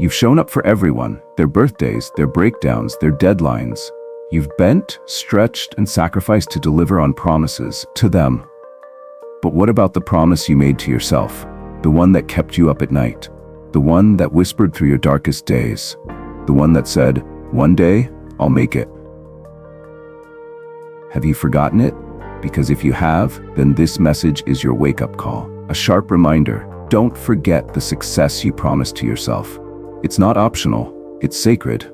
You've shown up for everyone, their birthdays, their breakdowns, their deadlines. You've bent, stretched, and sacrificed to deliver on promises to them. But what about the promise you made to yourself? The one that kept you up at night? The one that whispered through your darkest days? The one that said, "One day, I'll make it"? Have you forgotten it? Because if you have, then this message is your wake-up call. A sharp reminder: don't forget the success you promised to yourself. It's not optional, it's sacred.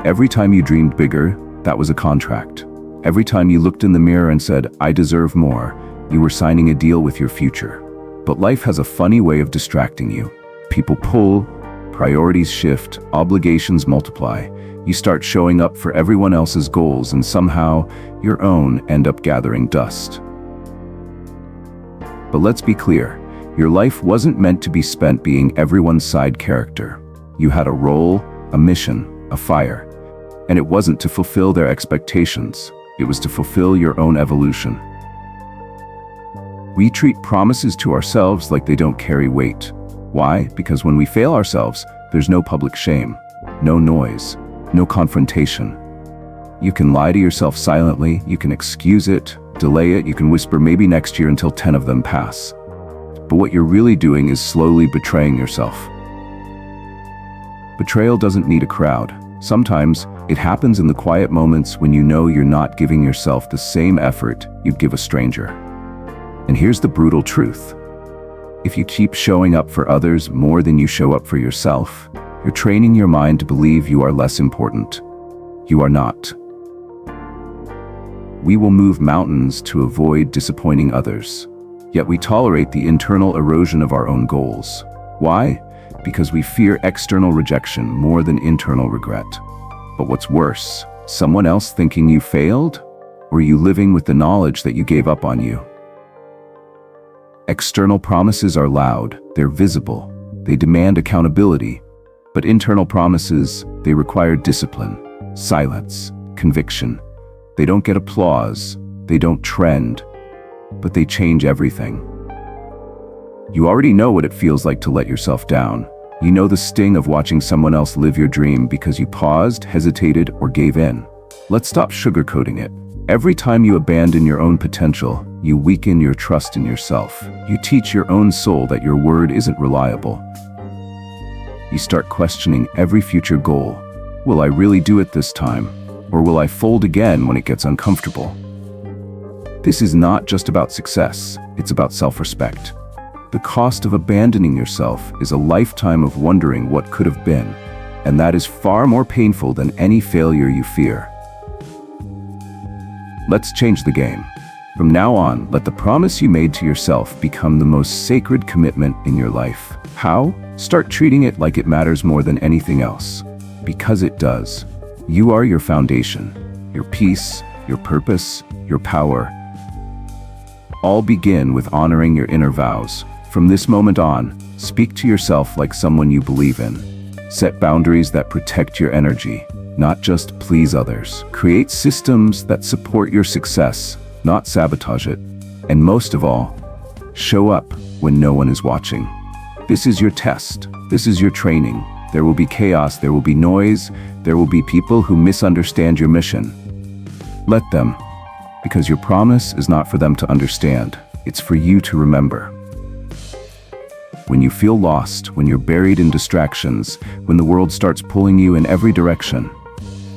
Every time you dreamed bigger, that was a contract. Every time you looked in the mirror and said, "I deserve more," you were signing a deal with your future. But life has a funny way of distracting you. People pull, priorities shift, obligations multiply. You start showing up for everyone else's goals, and somehow your own end up gathering dust. But let's be clear, your life wasn't meant to be spent being everyone's side character. You had a role, a mission, a fire. And it wasn't to fulfill their expectations. It was to fulfill your own evolution. We treat promises to ourselves like they don't carry weight. Why? Because when we fail ourselves, there's no public shame, no noise, no confrontation. You can lie to yourself silently, you can excuse it, delay it, you can whisper maybe next year until 10 of them pass. But what you're really doing is slowly betraying yourself. Betrayal doesn't need a crowd. Sometimes it happens in the quiet moments when you know you're not giving yourself the same effort you'd give a stranger. And here's the brutal truth. If you keep showing up for others more than you show up for yourself, you're training your mind to believe you are less important. You are not. We will move mountains to avoid disappointing others, yet we tolerate the internal erosion of our own goals. Why? Because we fear external rejection more than internal regret. But what's worse, someone else thinking you failed? Or you living with the knowledge that you gave up on you? External promises are loud, they're visible, they demand accountability. But internal promises, they require discipline, silence, conviction. They don't get applause, they don't trend, but they change everything. You already know what it feels like to let yourself down. You know the sting of watching someone else live your dream because you paused, hesitated, or gave in. Let's stop sugarcoating it. Every time you abandon your own potential, you weaken your trust in yourself. You teach your own soul that your word isn't reliable. You start questioning every future goal. Will I really do it this time? Or will I fold again when it gets uncomfortable? This is not just about success, it's about self-respect. The cost of abandoning yourself is a lifetime of wondering what could have been, and that is far more painful than any failure you fear. Let's change the game. From now on, let the promise you made to yourself become the most sacred commitment in your life. How? Start treating it like it matters more than anything else. Because it does. You are your foundation, your peace, your purpose, your power. All begin with honoring your inner vows. From this moment on, speak to yourself like someone you believe in. Set boundaries that protect your energy, not just please others. Create systems that support your success, not sabotage it. And most of all, show up when no one is watching. This is your test. This is your training. There will be chaos, there will be noise, there will be people who misunderstand your mission. Let them, because your promise is not for them to understand. It's for you to remember. When you feel lost, when you're buried in distractions, when the world starts pulling you in every direction,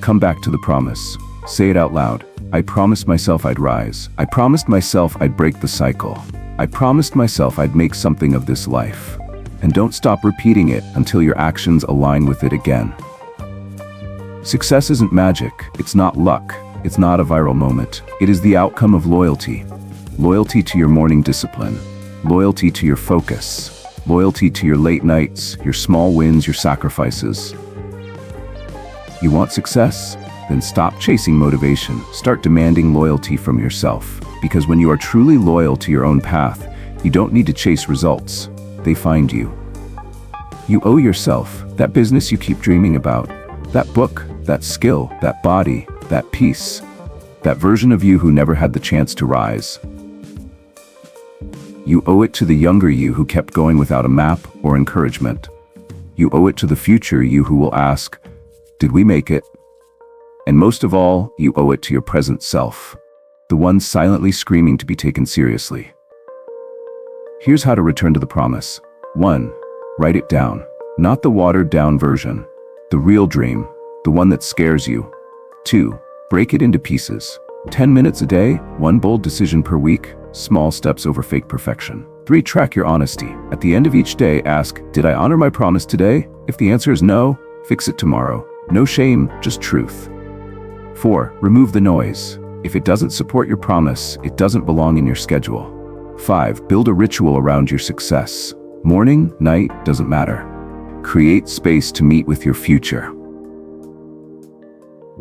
come back to the promise. Say it out loud. I promised myself I'd rise. I promised myself I'd break the cycle. I promised myself I'd make something of this life. And don't stop repeating it until your actions align with it again. Success isn't magic. It's not luck. It's not a viral moment. It is the outcome of loyalty. Loyalty to your morning discipline. Loyalty to your focus. Loyalty to your late nights, your small wins, your sacrifices. You want success? Then stop chasing motivation. Start demanding loyalty from yourself. Because when you are truly loyal to your own path, you don't need to chase results. They find you. You owe yourself that business you keep dreaming about, that book, that skill, that body, that peace, that version of you who never had the chance to rise. You owe it to the younger you who kept going without a map or encouragement. You owe it to the future you who will ask, did we make it? And most of all, you owe it to your present self, the one silently screaming to be taken seriously. Here's how to return to the promise. 1. Write it down. Not the watered-down version. The real dream, the one that scares you. 2. Break it into pieces. 10 minutes a day, one bold decision per week, small steps over fake perfection. 3. Track your honesty. At the end of each day, ask, did I honor my promise today? If the answer is no, fix it tomorrow. No shame, just truth. 4. Remove the noise. If it doesn't support your promise, it doesn't belong in your schedule. 5. Build a ritual around your success. Morning, night, doesn't matter. Create space to meet with your future.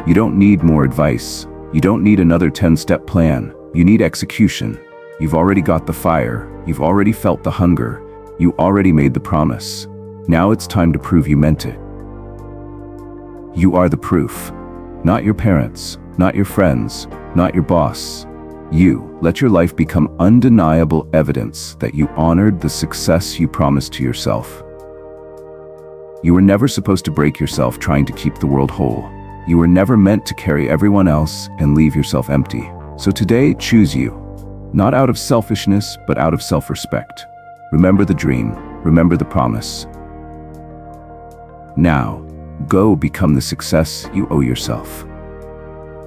You don't need more advice. You don't need another 10-step plan. You need execution. You've already got the fire. You've already felt the hunger. You already made the promise. Now it's time to prove you meant it. You are the proof. Not your parents, not your friends, not your boss. You. Let your life become undeniable evidence that you honored the success you promised to yourself. You were never supposed to break yourself trying to keep the world whole. You were never meant to carry everyone else and leave yourself empty. So today, choose you. Not out of selfishness, but out of self-respect. Remember the dream. Remember the promise. Now, go become the success you owe yourself.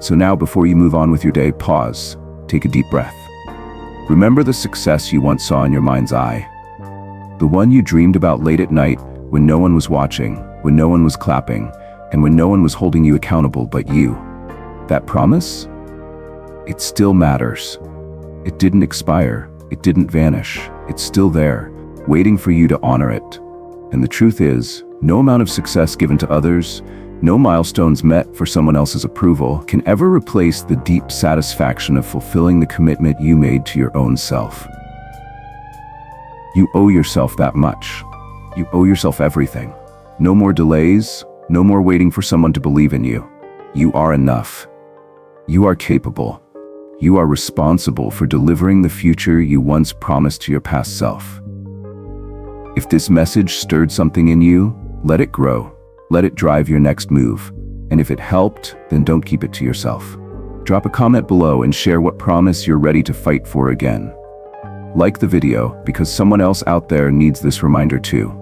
So now, before you move on with your day, pause. Take a deep breath. Remember the success you once saw in your mind's eye. The one you dreamed about late at night when no one was watching, when no one was clapping, and when no one was holding you accountable but you. That promise? It still matters. It didn't expire. It didn't vanish. It's still there, waiting for you to honor it. And the truth is, no amount of success given to others, no milestones met for someone else's approval can ever replace the deep satisfaction of fulfilling the commitment you made to your own self. You owe yourself that much. You owe yourself everything. No more delays, no more waiting for someone to believe in you. You are enough. You are capable. You are responsible for delivering the future you once promised to your past self. If this message stirred something in you, let it grow. Let it drive your next move. And if it helped, then don't keep it to yourself. Drop a comment below and share what promise you're ready to fight for again. Like the video, because someone else out there needs this reminder too.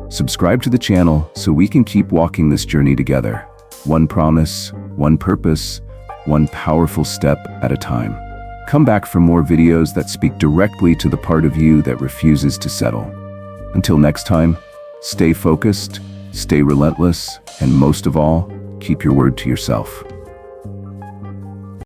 Subscribe to the channel so we can keep walking this journey together. One promise, one purpose, one powerful step at a time. Come back for more videos that speak directly to the part of you that refuses to settle. Until next time, stay focused, stay relentless, and most of all, keep your word to yourself.